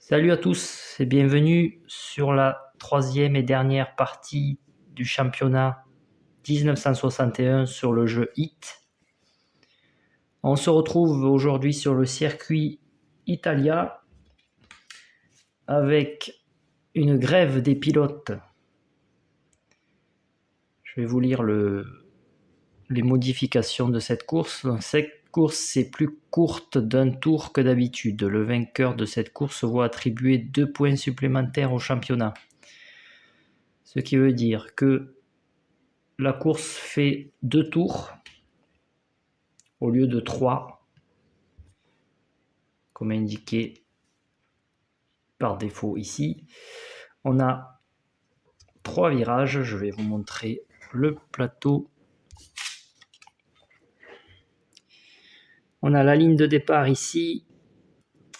Salut à tous et bienvenue sur la troisième et dernière partie du championnat 1961 sur le jeu Hit. On se retrouve aujourd'hui sur le circuit Italia avec une grève des pilotes. Je vais vous lire les modifications de cette course. Cette course est plus courte d'un tour que d'habitude. Le vainqueur de cette course voit attribuer 2 points supplémentaires au championnat. Ce qui veut dire que la course fait 2 tours au lieu de 3, comme indiqué par défaut ici. On a 3 virages. Je vais vous montrer le plateau. On a la ligne de départ ici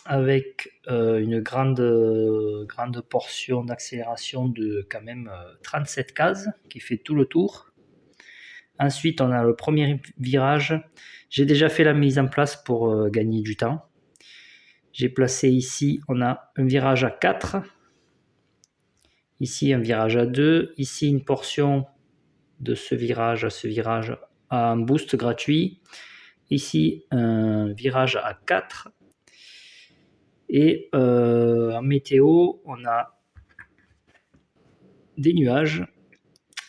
avec une grande portion d'accélération de quand même 37 cases qui fait tout le tour. Ensuite, on a le premier virage. J'ai déjà fait la mise en place pour gagner du temps. J'ai placé ici, on a un virage à 4. Ici, un virage à 2. Ici, une portion de ce virage à ce virage à un boost gratuit. Ici, un virage à 4. Et en météo, on a des nuages.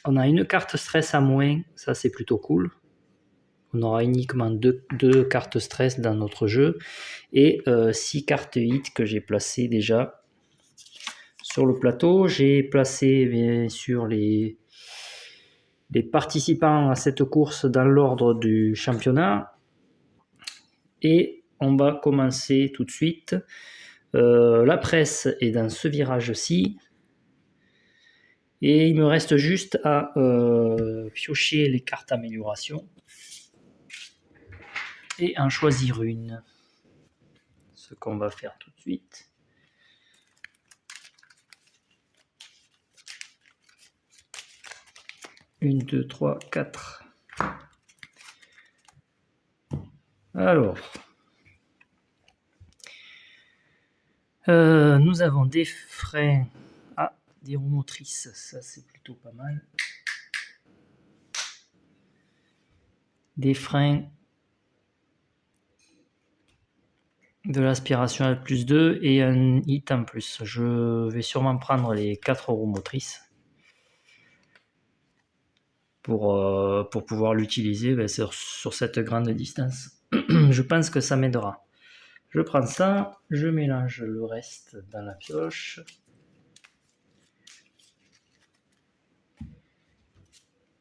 On a une carte stress à moins. Ça, c'est plutôt cool. On aura uniquement deux cartes stress dans notre jeu. Et 6 cartes hit que j'ai placées déjà sur le plateau. J'ai placé bien sûr les participants à cette course dans l'ordre du championnat. Et on va commencer tout de suite. La presse est dans ce virage-ci. Et il me reste juste à piocher les cartes amélioration et en choisir une. Ce qu'on va faire tout de suite. Une, 2, 3, 4. Alors, nous avons des freins. Ah, des roues motrices, ça c'est plutôt pas mal. Des freins de l'aspiration L plus 2 et un hit en plus. Je vais sûrement prendre les 4 roues motrices pour pouvoir l'utiliser sur cette grande distance. Je pense que ça m'aidera. Je prends ça, je mélange le reste dans la pioche.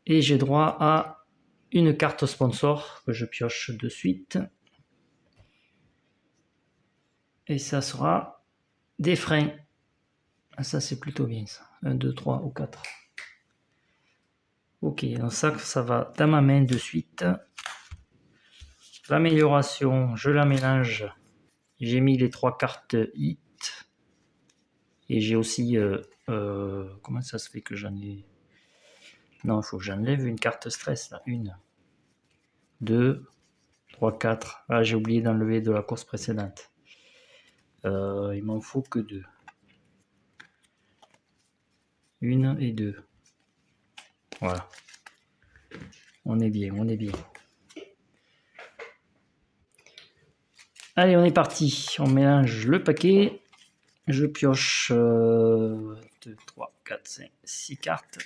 Et j'ai droit à une carte sponsor que je pioche de suite. Et ça sera des freins. Ça, c'est plutôt bien ça. 1, 2, 3 ou 4. Ok, donc ça va dans ma main de suite. L'amélioration, je la mélange. J'ai mis les 3 cartes hit. Et j'ai aussi... comment ça se fait que j'en ai... Non, il faut que j'enlève une carte stress là. 1, 2, 3, 4. Ah, j'ai oublié d'enlever de la course précédente. Il m'en faut que 2. 1 et 2. Voilà. On est bien, on est bien. Allez, on est parti. On mélange le paquet. Je pioche 2, 3, 4, 5, 6 cartes.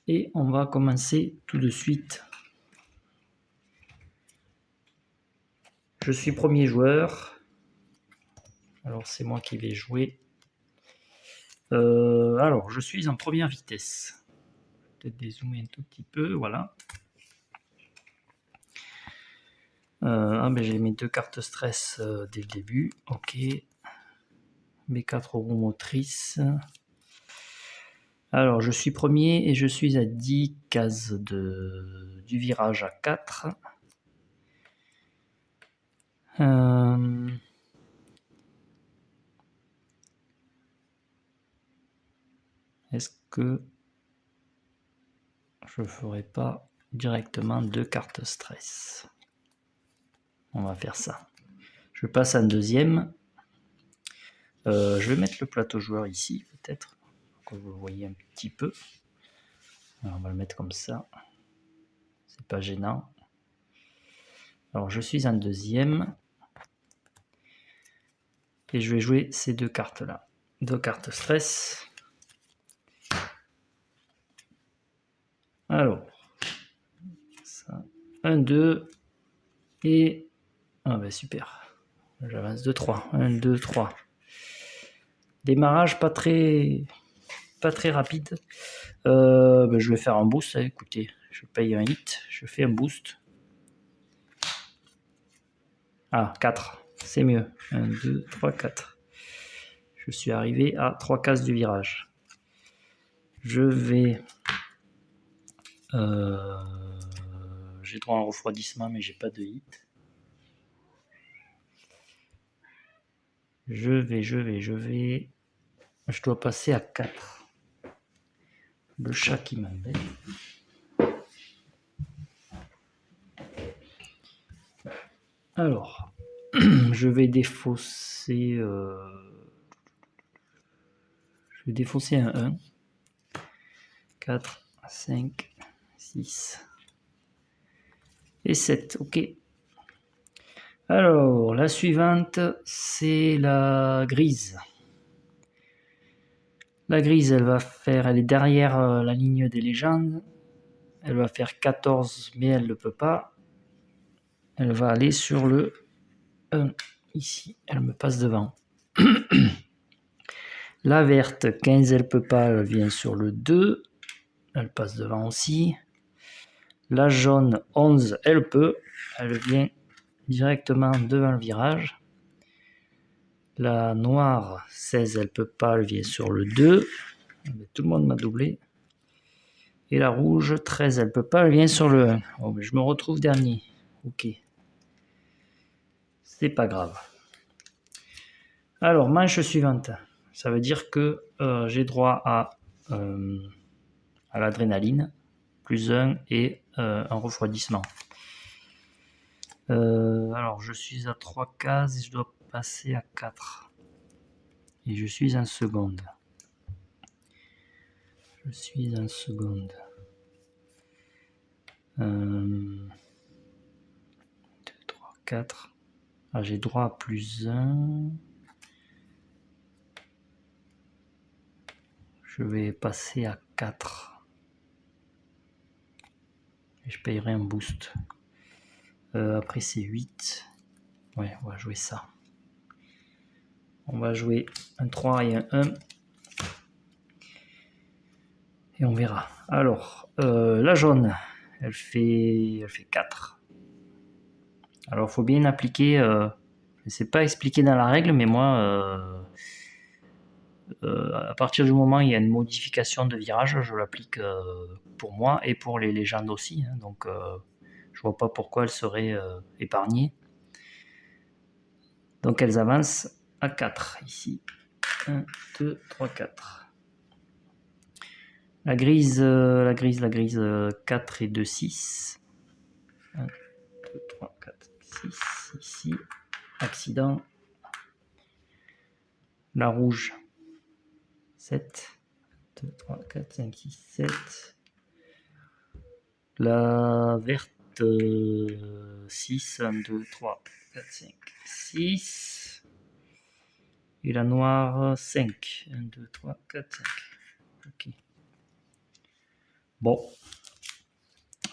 Et on va commencer tout de suite. Je suis premier joueur. Alors, c'est moi qui vais jouer. Alors, je suis en première vitesse. Peut-être dézoomer un tout petit peu. Voilà. J'ai mes 2 cartes stress dès le début. Ok. Mes 4 roues motrices. Alors, je suis premier et je suis à 10 cases du virage à 4. Est-ce que je ne ferai pas directement 2 cartes stress? On va faire ça. Je passe en deuxième. Je vais mettre le plateau joueur ici, peut-être, pour que vous le voyez un petit peu. Alors, on va le mettre comme ça. C'est pas gênant. Alors, je suis en deuxième. Et je vais jouer ces deux cartes-là. 2 cartes stress. Alors, ça, 1, 2, et... Ah ben super. J'avance 2, 3. 1, 2, 3. Démarrage pas très rapide. Ben je vais faire un boost. Écoutez, je paye un hit. Je fais un boost. Ah, 4. C'est mieux. 1, 2, 3, 4. Je suis arrivé à 3 cases du virage. Je vais... j'ai droit à un refroidissement, mais j'ai pas de hit. Je vais. Je dois passer à 4. Le chat qui m'embête. Alors, je vais défausser... Je vais défausser un 1. 4, 5, 6 et 7. Ok. Alors, la suivante, c'est la grise. La grise, elle est derrière la ligne des légendes. Elle va faire 14, mais elle ne peut pas. Elle va aller sur le 1, ici. Elle me passe devant. La verte, 15, elle ne peut pas. Elle vient sur le 2. Elle passe devant aussi. La jaune, 11, elle peut. Elle vient directement devant le virage. La noire, 16, elle peut pas. Elle vient sur le 2. Tout le monde m'a doublé. Et la rouge, 13, elle peut pas. Elle vient sur le 1. Oh, mais je me retrouve dernier. Ok. C'est pas grave. Alors, manche suivante. Ça veut dire que j'ai droit à l'adrénaline, plus 1 et un refroidissement. Alors, je suis à 3 cases et je dois passer à 4. Et je suis en seconde. 2, 3, 4. Ah, j'ai droit à plus 1. Je vais passer à 4. Et je payerai un boost. Après, c'est 8. Ouais, on va jouer ça. On va jouer un 3 et un 1. Et on verra. Alors, la jaune, elle fait 4. Alors, il faut bien appliquer. Je ne sais pas expliquer dans la règle, mais moi, à partir du moment où il y a une modification de virage, je l'applique pour moi et pour les légendes aussi. Hein, donc, je vois pas pourquoi elles seraient épargnées. Donc, elles avancent à 4 ici. 1, 2, 3, 4. La grise, 4 et 2, 6. 1, 2, 3, 4, 6. Ici, accident. La rouge, 7. 2, 3, 4, 5, 6, 7. La verte, 6. 1, 2, 3, 4, 5, 6. Et la noire, 5. 1, 2, 3, 4, 5. Ok. Bon.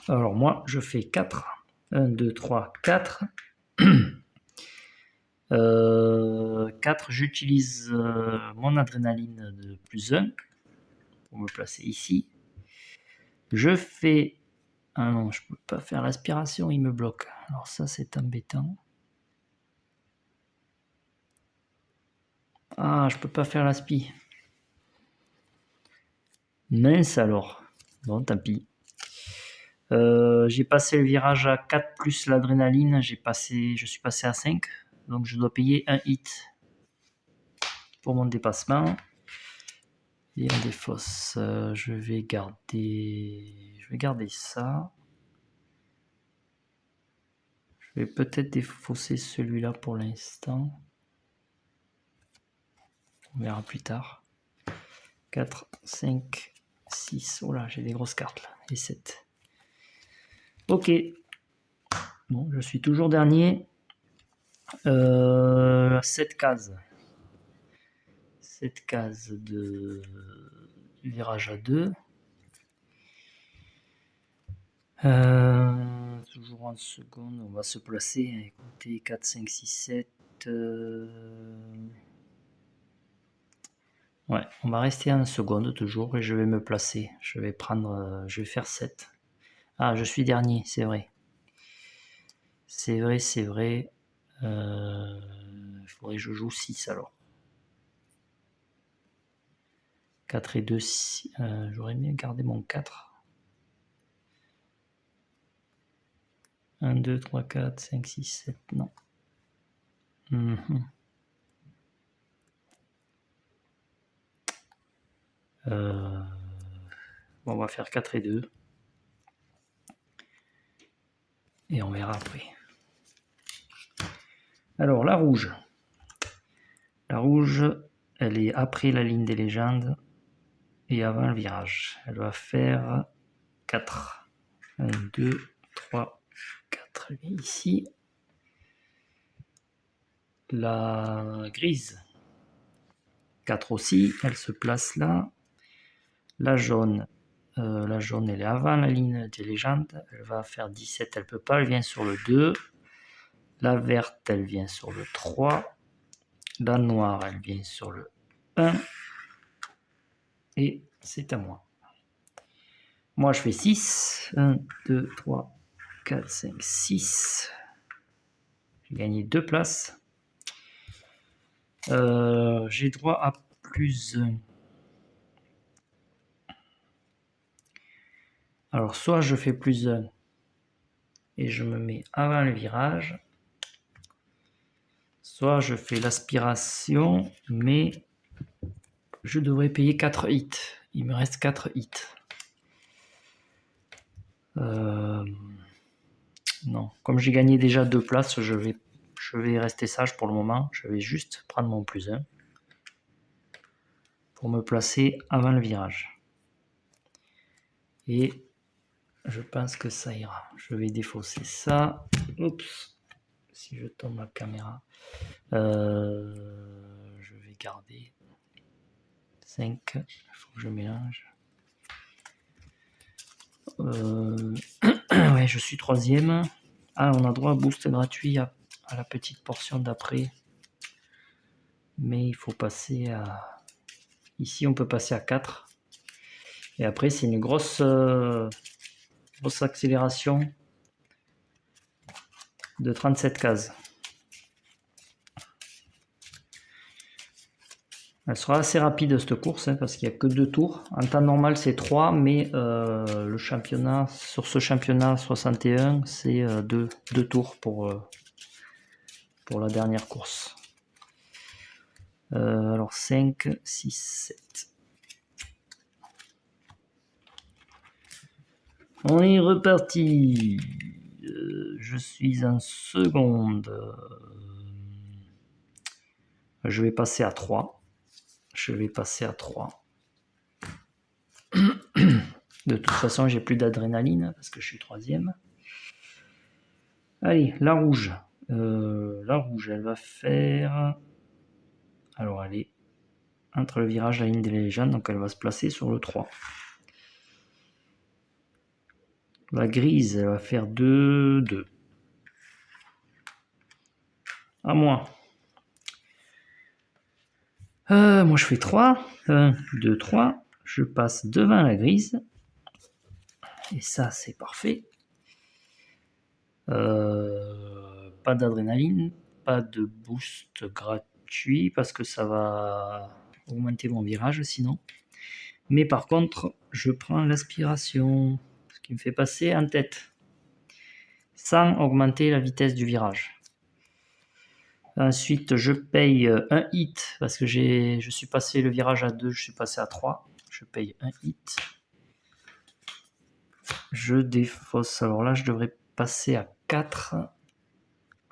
Alors moi, je fais 4. 1, 2, 3, 4. 4, j'utilise mon adrénaline de plus 1 pour me placer ici. Je fais... Ah non, je peux pas faire l'aspiration, il me bloque. Alors ça, c'est embêtant. Ah, je peux pas faire l'aspi. Mince alors. Bon, tant pis. J'ai passé le virage à 4 plus l'adrénaline. Je suis passé à 5. Donc je dois payer un hit pour mon dépassement. Et on défausse. Je vais garder ça. Je vais peut-être défausser celui-là pour l'instant. On verra plus tard. 4, 5, 6. Oh là, j'ai des grosses cartes là. Et 7. Ok. Bon, je suis toujours dernier. 7 cases. 7 cases de virage à 2. Toujours en seconde, on va se placer. Écoutez, 4, 5, 6, 7. Ouais, on va rester en seconde toujours et je vais me placer. Je vais faire 7. Ah, je suis dernier, c'est vrai. C'est vrai. Il faudrait que je joue 6 alors. 4 et 2, 6. J'aurais mieux gardé mon 4. 1, 2, 3, 4, 5, 6, 7. Non. Bon, on va faire 4 et 2. Et on verra après. Alors, la rouge. La rouge, elle est après la ligne des légendes et avant le virage. Elle va faire 4. 1, 2, 3, 4. Elle est ici. La grise. 4 aussi. Elle se place là. La jaune. Elle est avant la ligne des légendes. Elle va faire 17. Elle ne peut pas. Elle vient sur le 2. La verte, elle vient sur le 3. La noire, elle vient sur le 1. Et c'est à moi. Moi, je fais 6. 1, 2, 3, 4, 5, 6. J'ai gagné 2 places. J'ai droit à plus 1. Alors, soit je fais plus 1 et je me mets avant le virage, soit je fais l'aspiration, mais je devrais payer 4 hits. Il me reste 4 hits. Non, comme j'ai gagné déjà 2 places, je vais rester sage pour le moment. Je vais juste prendre mon plus 1 pour me placer avant le virage. Et je pense que ça ira. Je vais défausser ça. Oups, si je tourne ma caméra. Je vais garder 5. Il faut que je mélange. Ouais, je suis 3e. Ah, on a droit à boost gratuit à la petite portion d'après. Mais il faut passer à... Ici, on peut passer à 4. Et après, c'est une grosse accélération de 37 cases. Elle sera assez rapide cette course parce qu'il n'y a que 2 tours. En temps normal c'est 3, mais le championnat, sur ce championnat 61, c'est 2 tours pour la dernière course. Alors 5, 6, 7. On est reparti. Je suis en seconde. Je vais passer à 3. De toute façon, j'ai plus d'adrénaline parce que je suis 3e. Allez, la rouge. La rouge, elle va faire... Alors, elle est entre le virage et la ligne des légendes, donc elle va se placer sur le 3. La grise, elle va faire 2, 2. À moi. Moi, je fais 3. 1, 2, 3. Je passe devant la grise. Et ça, c'est parfait. Pas d'adrénaline, pas de boost gratuit parce que ça va augmenter mon virage sinon. Mais par contre, je prends l'aspiration, ce qui me fait passer en tête, sans augmenter la vitesse du virage. Ensuite, je paye un hit parce que je suis passé le virage à 2, je suis passé à 3. Je paye un hit. Je défausse. Alors là, je devrais passer à 4.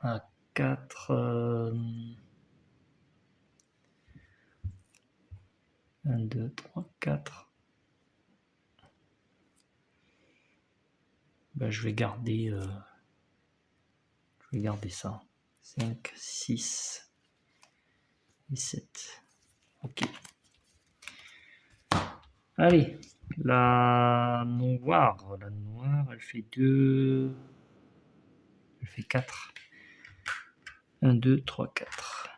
à 4. 1, 2, 3, 4. Ben, je vais garder ça. 5, 6 et 7. Ok. Allez, la noire, elle fait 2. Elle fait 4. 1, 2, 3, 4.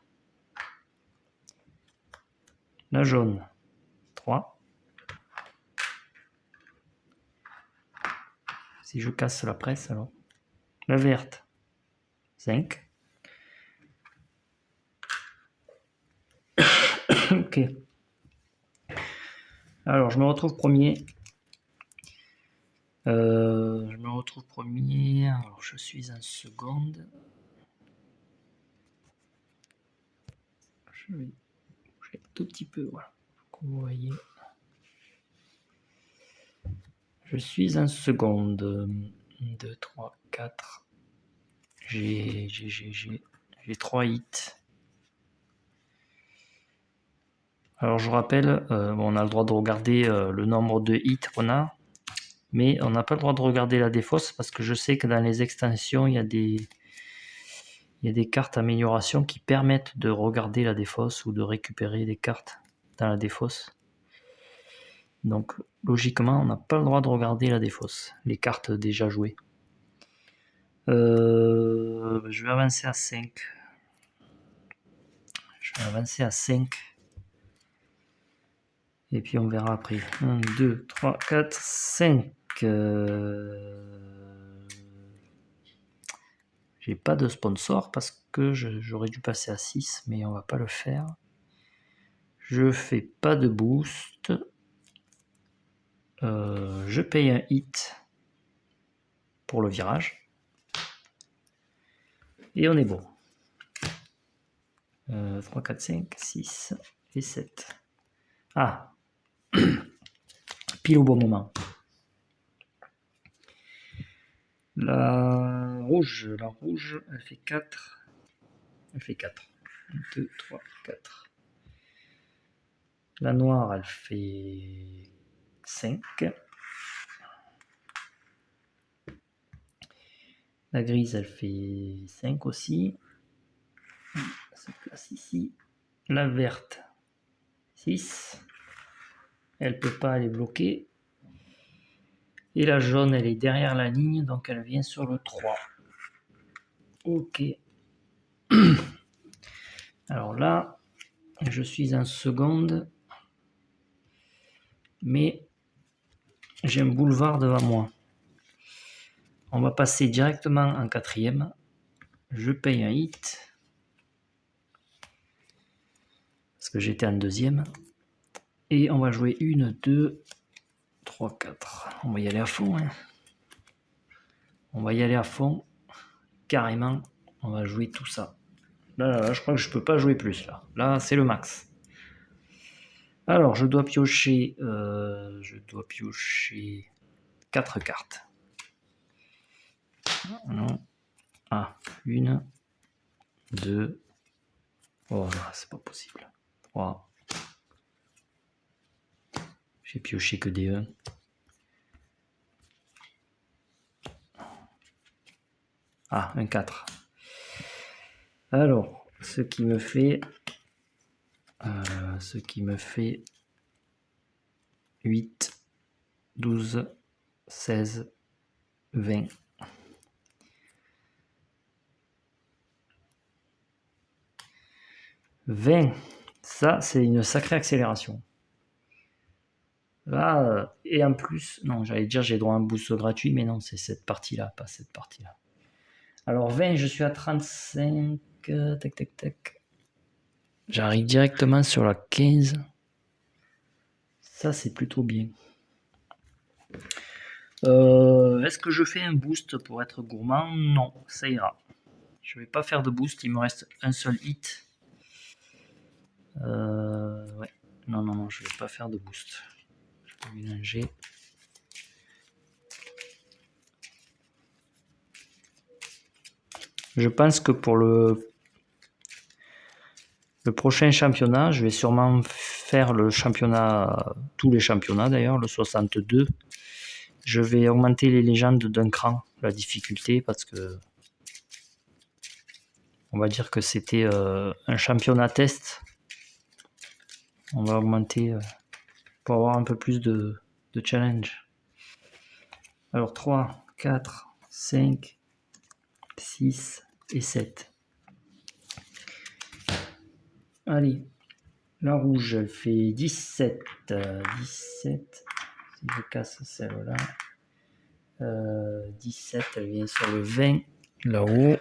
La jaune, 3. Si je casse la presse, alors. La verte, 5. Ok. Alors, je me retrouve premier. Alors, je suis en seconde. Je vais bouger un tout petit peu, voilà. Comme vous voyez. Je suis en seconde. 1, 2, 3, 4. J'ai 3 hits. Alors, je rappelle, on a le droit de regarder le nombre de hits qu'on a. Mais on n'a pas le droit de regarder la défausse parce que je sais que dans les extensions, il y a des cartes amélioration qui permettent de regarder la défausse ou de récupérer des cartes dans la défausse. Donc logiquement, on n'a pas le droit de regarder la défausse, les cartes déjà jouées. Je vais avancer à 5. Et puis on verra après. 1, 2, 3, 4, 5. J'ai pas de sponsor parce que j'aurais dû passer à 6, mais on va pas le faire. Je fais pas de boost. Je paye un hit pour le virage. Et on est bon. 3, 4, 5, 6 et 7. Ah, pile au bon moment. La rouge, elle fait 4. Elle fait 4. 1, 2, 3, 4. La noire, elle fait 5. La grise, elle fait 5 aussi. Elle se place ici. La verte, 6. Elle ne peut pas, elle est bloquée. Et la jaune, elle est derrière la ligne, donc elle vient sur le 3. Ok. Alors là, je suis en seconde, mais j'ai un boulevard devant moi. On va passer directement en quatrième. Je paye un hit, parce que j'étais en deuxième. Et on va jouer 1, 2, 3, 4. On va y aller à fond. Hein. On va y aller à fond. Carrément, on va jouer tout ça. Là, je crois que je peux pas jouer plus. Là c'est le max. Alors, je dois piocher 4 cartes. Non. Ah, 1, 2. Oh là, c'est pas possible. 3. J'ai pioché que des 1. Ah, un 4. Alors, ce qui me fait 8, 12, 16, 20. 20, ça c'est une sacrée accélération. Là, et en plus, non, j'allais dire j'ai droit à un boost gratuit, mais non, c'est cette partie-là, pas cette partie-là. Alors 20, je suis à 35, tac, tac, tac. J'arrive directement sur la 15. Ça, c'est plutôt bien. Est-ce que je fais un boost pour être gourmand? Non, ça ira. Je vais pas faire de boost, il me reste un seul hit. Ouais. Non, je vais pas faire de boost. Je vais mélanger. Je pense que pour le prochain championnat, je vais sûrement faire le championnat, tous les championnats d'ailleurs, le 62. Je vais augmenter les légendes d'un cran, la difficulté, parce que on va dire que c'était un championnat test. On va augmenter pour avoir un peu plus de challenge. Alors 3, 4, 5, 6 et 7. Allez, la rouge, elle fait 17. 17. Si je casse celle-là. 17, elle vient sur le 20, là-haut.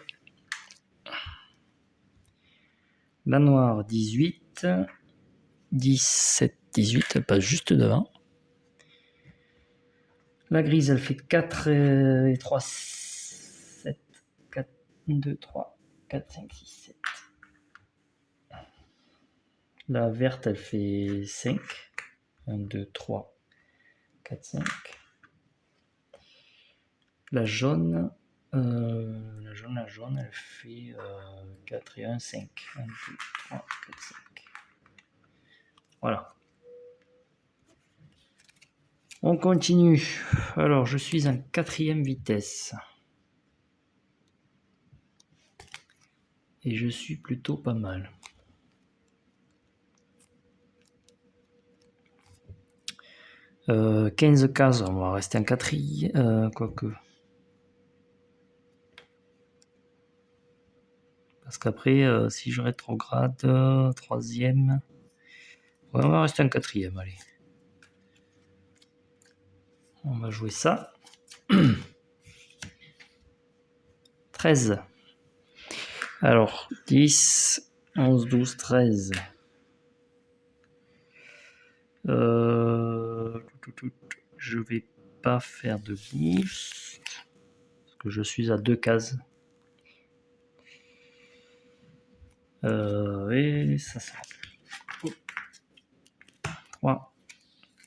La noire, 18. 17, 18, elle passe juste devant. La grise, elle fait 4 et 3, 7. 4, 2, 3, 4, 5, 6, 7. La verte, elle fait 5. 1, 2, 3, 4, 5. La jaune, la jaune, elle fait 4 et 1, 5. 1, 2, 3, 4, 5. Voilà. On continue. Alors, je suis en 4e vitesse. Et je suis plutôt pas mal. Euh, 15 cases, on va rester en 4e. Quoique. Parce qu'après, si je rétrograde, 3e. Ouais, on va rester en 4e, allez. On va jouer ça. 13. Alors, 10, 11, 12, 13. Je vais pas faire de boost. Parce que je suis à 2 cases. Et ça sera 3,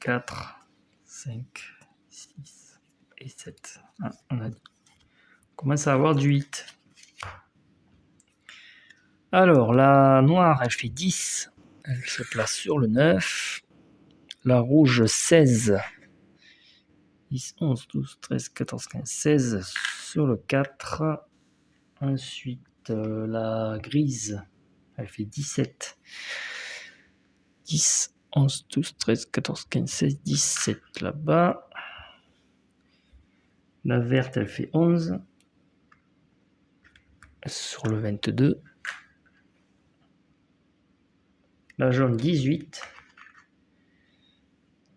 4, 5, 6 et 7. Ah, on commence à avoir du 8. Alors, la noire, elle fait 10. Elle se place sur le 9. La rouge, 16. 10, 11, 12, 13, 14, 15, 16 sur le 4. Ensuite, la grise, elle fait 17. 10, 11, 12, 13, 14, 15, 16, 17 là-bas. La verte, elle fait 11. Sur le 22. La jaune, 18.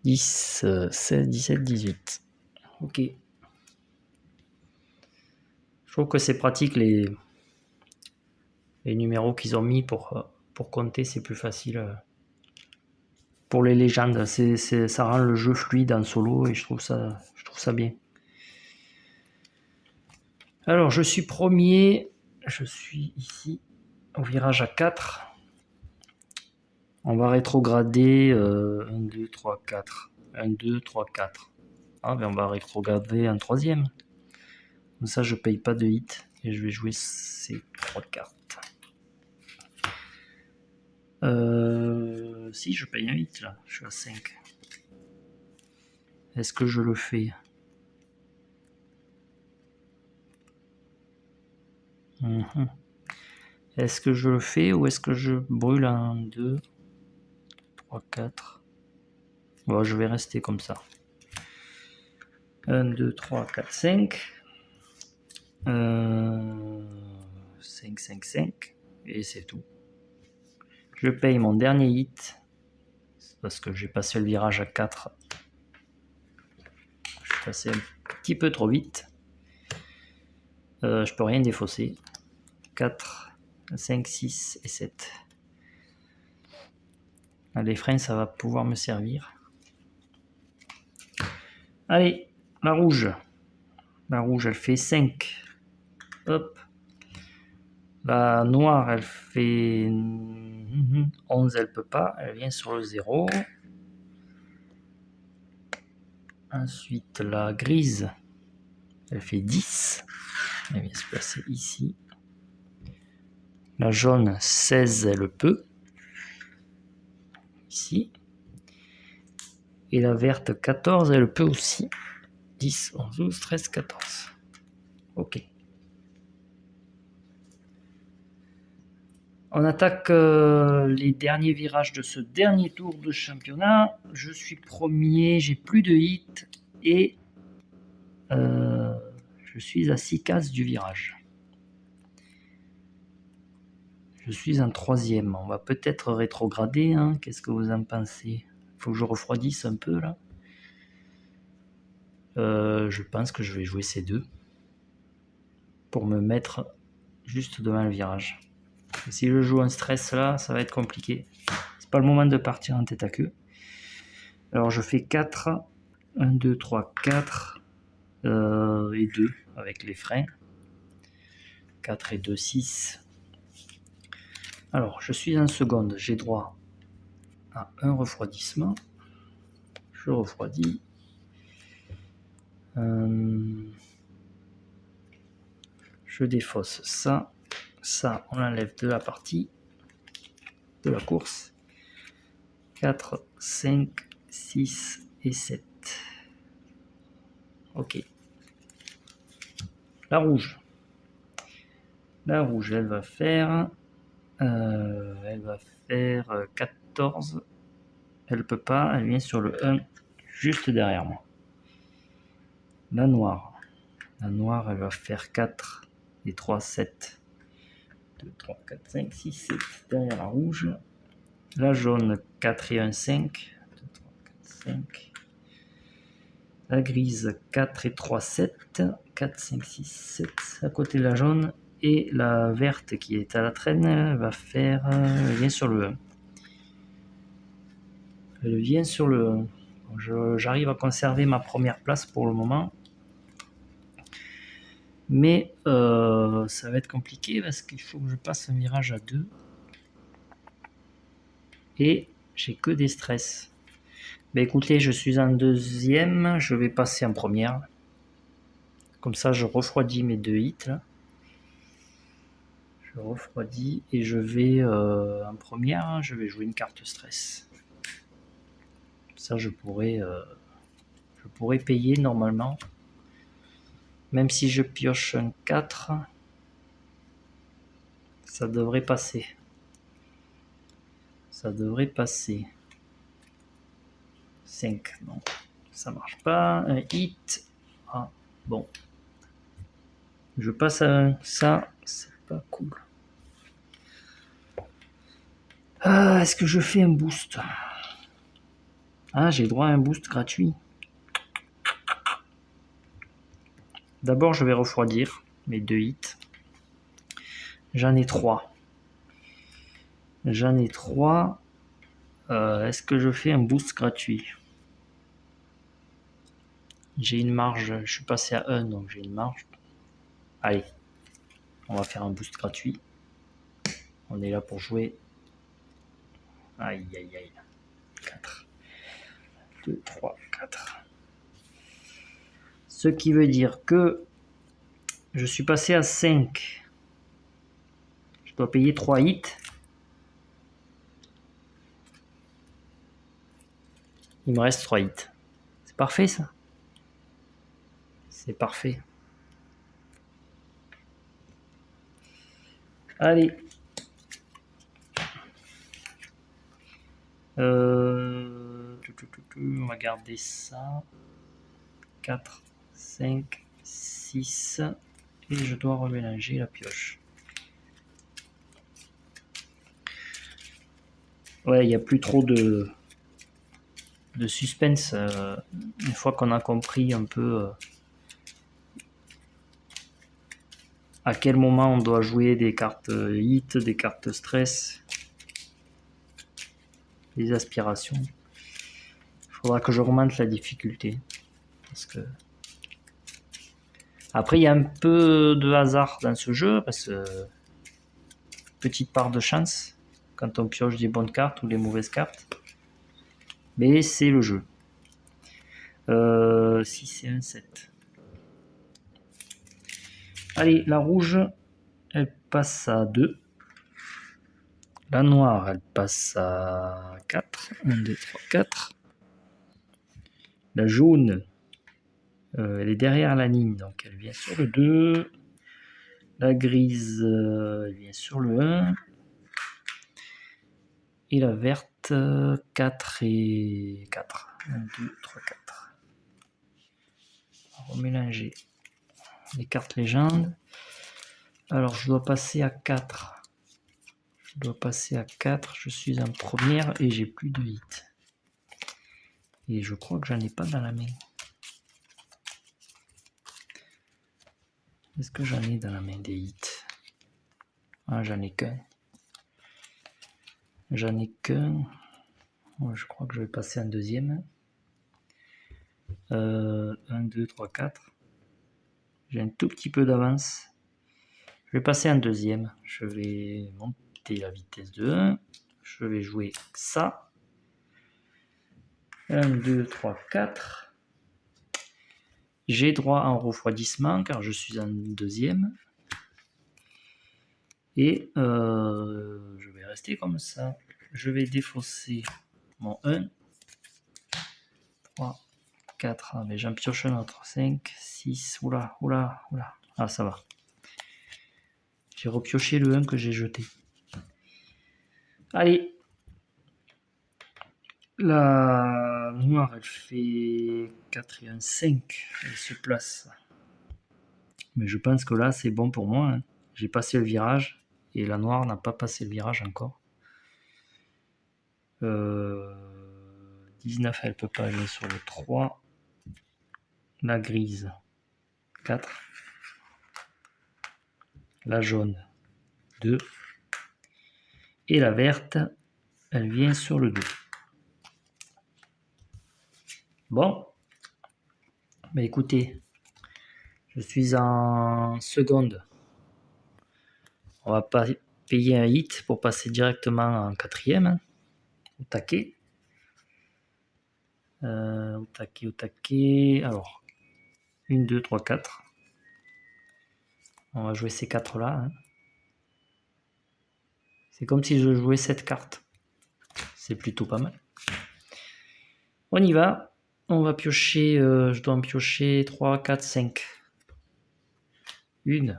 10, 16, 17, 18. Ok. Je trouve que c'est pratique les numéros qu'ils ont mis pour compter, c'est plus facile. Pour les légendes, ça rend le jeu fluide en solo et je trouve ça bien. Alors, je suis premier. Je suis ici au virage à 4. On va rétrograder 1, 2, 3, 4. 1, 2, 3, 4. Ah, ben on va rétrograder un 3e. Comme ça, je paye pas de hit et je vais jouer ces 3 cartes. Si, je paye un hit là. Je suis à 5. Est-ce que je le fais? Est-ce que je le fais ou est-ce que je brûle un 2, 3, 4? Bon, je vais rester comme ça. 1, 2, 3, 4, 5. 5, 5, 5. Et c'est tout. Je paye mon dernier hit. Parce que j'ai passé le virage à 4. Je suis passé un petit peu trop vite. Je peux rien défausser. 4, 5, 6 et 7. Les freins, ça va pouvoir me servir. Allez, la rouge. La rouge, elle fait 5. Hop. La noire, elle fait 11, elle peut pas. Elle vient sur le 0. Ensuite, la grise, elle fait 10. Elle vient se placer ici. La jaune, 16, elle peut. Ici. Et la verte, 14, elle peut aussi. 10, 11, 12, 13, 14. Ok. On attaque les derniers virages de ce dernier tour de championnat. Je suis premier, j'ai plus de hits et je suis à 6 cases du virage. Je suis en troisième. On va peut-être rétrograder. Hein. Qu'est-ce que vous en pensez? Il faut que je refroidisse un peu là. Je pense que je vais jouer ces deux pour me mettre juste devant le virage. Si je joue un stress là, ça va être compliqué. C'est pas le moment de partir en tête à queue. Alors je fais 4. 1, 2, 3, 4 et 2 avec les freins. 4 et 2, 6. Alors je suis en seconde. J'ai droit à un refroidissement. Je refroidis. Je défausse ça. Ça, on l'enlève de la partie, de la course. 4, 5, 6 et 7. Ok. La rouge. La rouge, elle va faire 14. Elle peut pas, elle vient sur le 1, juste derrière moi. La noire. La noire, elle va faire 4 et 3, 7. 2, 3, 4, 5, 6, 7 derrière la rouge. La jaune, 4 et 1, 5. 2, 3, 4, 5. La grise, 4 et 3, 7. 4, 5, 6, 7 à côté de la jaune. Et la verte qui est à la traîne, elle va faire... elle vient sur le 1. Elle vient sur le 1. J'arrive à conserver ma première place pour le moment. Mais ça va être compliqué parce qu'il faut que je passe un virage à 2. Et j'ai que des stress. Ben écoutez, je suis en deuxième, je vais passer en première. Comme ça, je refroidis mes 2 hits. Là. Je refroidis et je vais en première, je vais jouer une carte stress. Ça, je pourrais payer normalement. Même si je pioche un 4, ça devrait passer. Ça devrait passer. 5, non, ça marche pas. Un hit. Ah, bon. Je passe à 1. Ça, c'est pas cool. Ah, est-ce que je fais un boost? Ah, j'ai droit à un boost gratuit. D'abord, je vais refroidir mes 2 hits. J'en ai 3. Est-ce que je fais un boost gratuit? J'ai une marge. Je suis passé à 1, donc j'ai une marge. Allez, on va faire un boost gratuit. On est là pour jouer. Aïe, aïe, aïe. 4. 2, 3, 4. Ce qui veut dire que je suis passé à 5. Je dois payer 3 hits. Il me reste 3 hits. C'est parfait ça. C'est parfait. Allez. On va garder ça. 4, 5, 6. Et je dois remélanger la pioche. Ouais, il n'y a plus trop de suspense. Une fois qu'on a compris un peu à quel moment on doit jouer des cartes hit, des cartes stress, les aspirations. Il faudra que j'augmente la difficulté. Parce que... Après, il y a un peu de hasard dans ce jeu, parce que petite part de chance quand on pioche des bonnes cartes ou des mauvaises cartes. Mais c'est le jeu. 6 et 1, 7. Allez, la rouge, elle passe à 2. La noire, elle passe à 4. 1, 2, 3, 4. La jaune, elle est derrière la ligne, donc elle vient sur le 2. La grise, elle vient sur le 1. Et la verte, 4 et 4. 1, 2, 3, 4. On va remélanger les cartes légendes. Alors, je dois passer à 4. Je suis en première et j'ai plus de hits. Et je crois que j'en ai pas dans la main. Est-ce que j'en ai dans la main des hits? Ah, j'en ai qu'un. Ouais, je crois que je vais passer en deuxième. 1, 2, 3, 4. J'ai un tout petit peu d'avance. Je vais passer en deuxième. Je vais monter la vitesse de 1. Je vais jouer ça. 1, 2, 3, 4. J'ai droit à un refroidissement car je suis en deuxième. Et je vais rester comme ça. Je vais défausser mon 1. 3, 4. Ah, mais j'en pioche un autre. 5, 6. Oula. Ah, ça va. J'ai repioché le 1 que j'ai jeté. Allez. La noire, elle fait 4 et 1, 5. Elle se place. Mais je pense que là, c'est bon pour moi. Hein. J'ai passé le virage. Et la noire n'a pas passé le virage encore. 19, elle peut pas aller sur le 3. La grise, 4. La jaune, 2. Et la verte, elle vient sur le 2. Bon. Bah écoutez, je suis en seconde. On va pas payer un hit pour passer directement en quatrième. Hein. Au taquet. Au taquet. Alors, 1, 2, 3, 4. On va jouer ces 4 là. Hein. C'est comme si je jouais cette carte. C'est plutôt pas mal. On y va. On va piocher. Je dois en piocher 3, 4, 5. 1.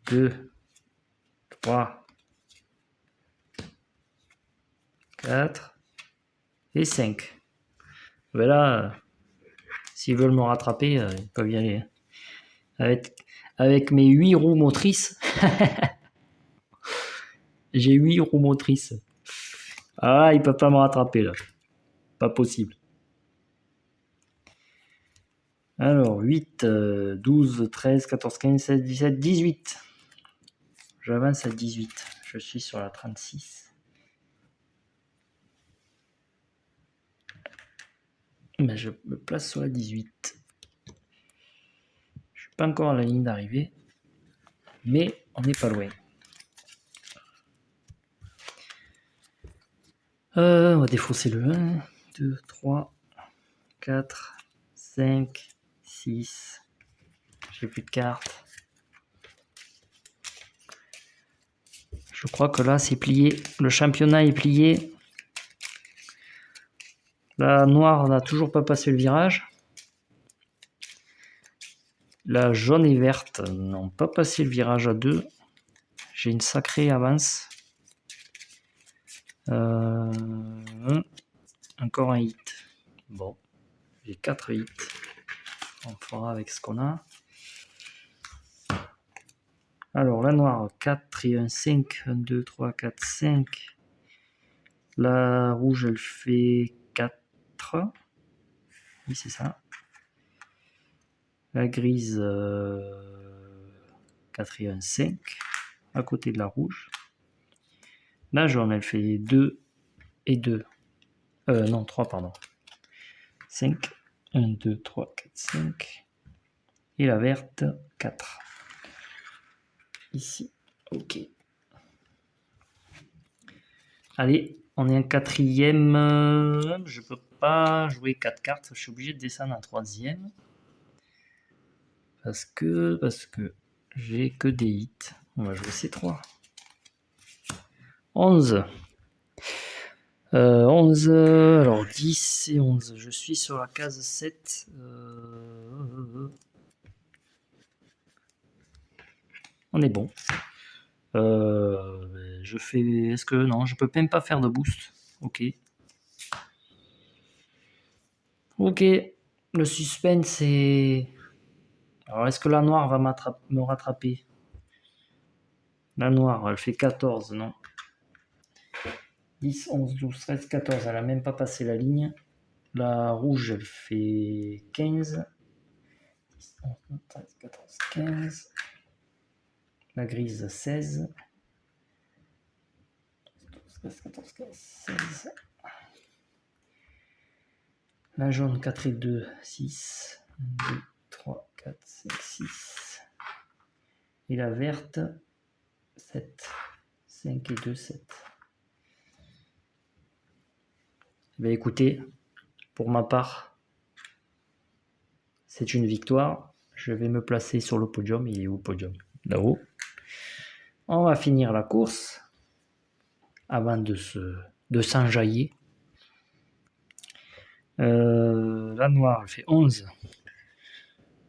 2. 3. 4. Et 5. Ben là, s'ils veulent me rattraper, ils peuvent y aller. Avec mes 8 roues motrices. J'ai 8 roues motrices. Ah, ils peuvent pas me rattraper là. Pas possible. Alors, 8, 12, 13, 14, 15, 16, 17, 18. J'avance à 18. Je suis sur la 36. Ben, je me place sur la 18. Je suis pas encore à la ligne d'arrivée. Mais on n'est pas loin. On va défausser le 1, 2, 3, 4, 5, 6. J'ai plus de cartes. Je crois que là, c'est plié. Le championnat est plié. La noire n'a toujours pas passé le virage. La jaune et verte n'ont pas passé le virage à 2. J'ai une sacrée avance. Encore un hit. Bon, j'ai 4 hits. On fera avec ce qu'on a. Alors, la noire, 4 et un 5. 1, 2, 3, 4, 5. La rouge, elle fait 4. Oui, c'est ça. La grise, 4 et un 5. À côté de la rouge. La jaune, elle fait 2 et 2. Non, 3, pardon. 5. 1, 2, 3, 4, 5. Et la verte, 4. Ici. Ok. Allez, on est en quatrième. Je peux pas jouer 4 cartes. Je suis obligé de descendre en troisième. Parce que J'ai que des hits. On va jouer ces 3. 11. 11, alors 10 et 11. Je suis sur la case 7. On est bon. Je fais. Est-ce que. Non, je peux même pas faire de boost. Ok. Ok. Le suspense est. Alors, est-ce que la noire va me rattraper? La noire, elle fait 14, non? 10, 11, 12, 13, 14. Elle a même pas passé la ligne. La rouge, elle fait 15. 10, 11, 12, 13, 14, 15. La grise, 16. 13, 14, 15, 16. La jaune, 4 et 2, 6. 1, 2, 3, 4, 5, 6. Et la verte, 7. 5 et 2, 7. Ben écoutez, pour ma part, c'est une victoire. Je vais me placer sur le podium. Il est où le podium? Là-haut. On va finir la course avant de s'enjailler. La noire, elle fait 11.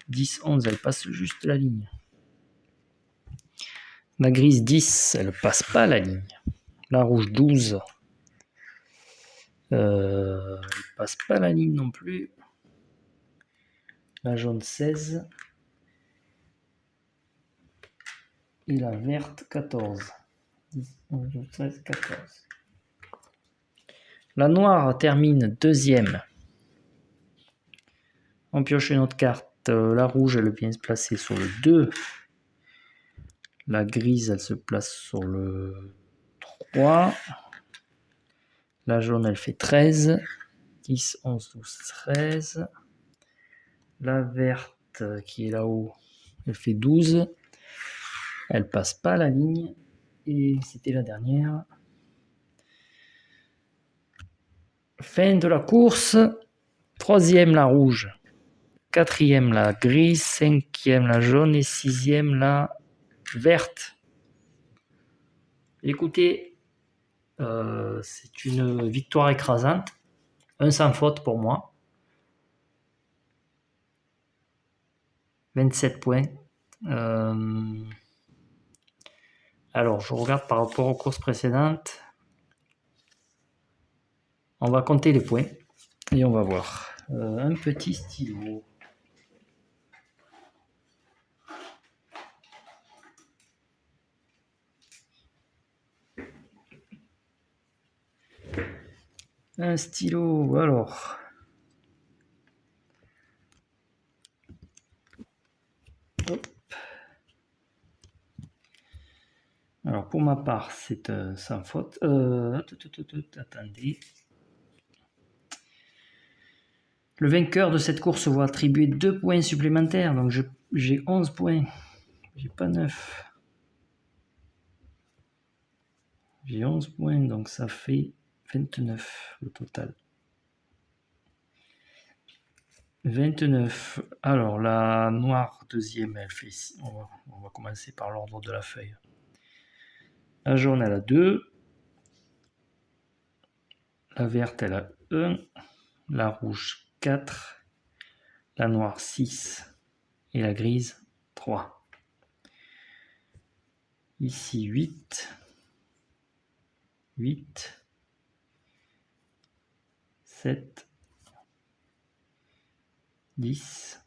10, 11, elle passe juste la ligne. La grise, 10, elle passe pas la ligne. La rouge, 12. Elle passe pas la ligne non plus. La jaune, 16. Et la verte, 14. 10, 11, 12, 13, 14. La noire termine deuxième. On pioche une autre carte. La rouge, elle vient se placer sur le 2. La grise, elle se place sur le 3. La jaune, elle fait 13. 10, 11, 12, 13. La verte, qui est là-haut, elle fait 12. Elle passe pas la ligne. Et c'était la dernière. Fin de la course. Troisième, la rouge. Quatrième, la grise. Cinquième, la jaune. Et sixième, la verte. Écoutez, c'est une victoire écrasante. Un sans faute pour moi. 27 points. Alors, je regarde par rapport aux courses précédentes. On va compter les points et on va voir. Un petit stylo. Un stylo, alors. Hop. Alors, pour ma part, c'est sans faute. Attendez. Le vainqueur de cette course voit attribuer 2 points supplémentaires. Donc, j'ai 11 points. J'ai pas 9. J'ai 11 points, donc ça fait 29 au total. 29. Alors, la noire, deuxième, elle fait 6. On va commencer par l'ordre de la feuille. La jaune, elle a 2. La verte, elle a 1. La rouge, 4. La noire, 6. Et la grise, 3. Ici, 8. 8. 7. 10.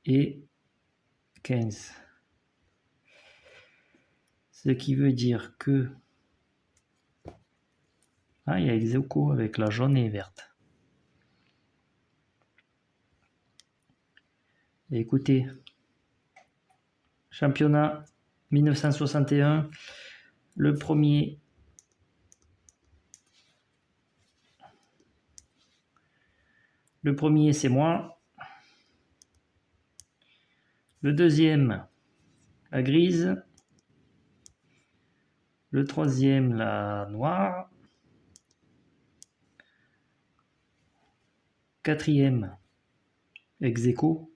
Et 15. Ce qui veut dire que... Ah, il y a ex aequo avec la jaune et verte. Et écoutez, championnat 1961, le premier c'est moi. Le deuxième, la grise. Le troisième, la noire. Quatrième, ex aequo.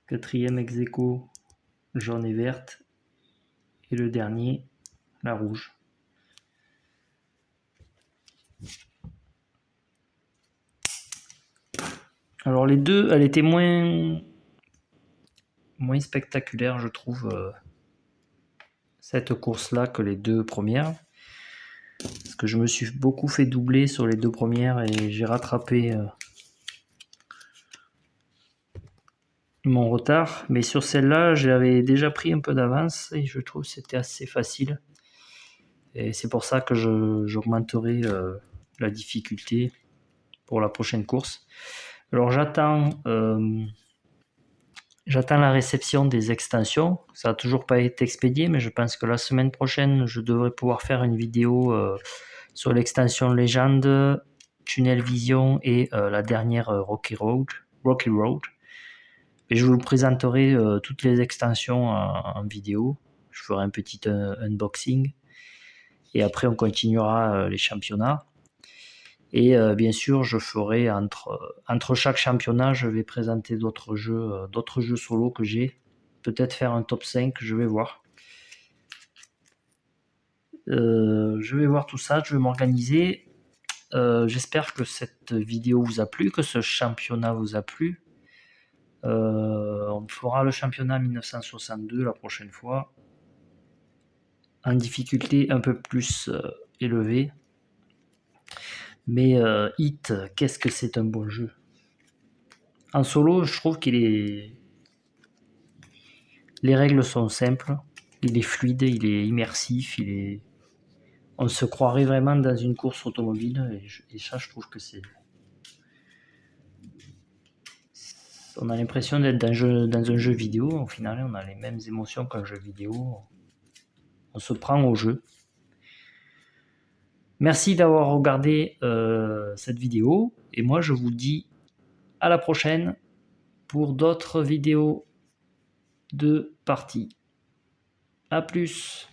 Quatrième ex aequo, jaune et verte. Et le dernier, la rouge. Alors les deux, elle était moins spectaculaire, je trouve, cette course-là que les deux premières. Parce que je me suis beaucoup fait doubler sur les deux premières et j'ai rattrapé mon retard. Mais sur celle-là, j'avais déjà pris un peu d'avance et je trouve que c'était assez facile. Et c'est pour ça que j'augmenterai la difficulté pour la prochaine course. Alors j'attends la réception des extensions. Ça n'a toujours pas été expédié, mais je pense que la semaine prochaine, je devrais pouvoir faire une vidéo sur l'extension Légende, Tunnel Vision et la dernière Rocky Road. Et je vous présenterai toutes les extensions en vidéo. Je ferai un petit unboxing. Et après, on continuera les championnats. Et bien sûr, je ferai entre chaque championnat, je vais présenter d'autres jeux solo que j'ai. Peut-être faire un top 5, je vais voir. Je vais voir tout ça, je vais m'organiser. J'espère que cette vidéo vous a plu, que ce championnat vous a plu. On fera le championnat 1962 la prochaine fois. En difficulté un peu plus élevée. Mais Hit, qu'est-ce que c'est un bon jeu. En solo, je trouve les règles sont simples, il est fluide, il est immersif, on se croirait vraiment dans une course automobile et ça, je trouve que on a l'impression d'être dans un jeu vidéo. Au final, on a les mêmes émotions qu'un jeu vidéo. On se prend au jeu. Merci d'avoir regardé cette vidéo et moi je vous dis à la prochaine pour d'autres vidéos de parties. A plus.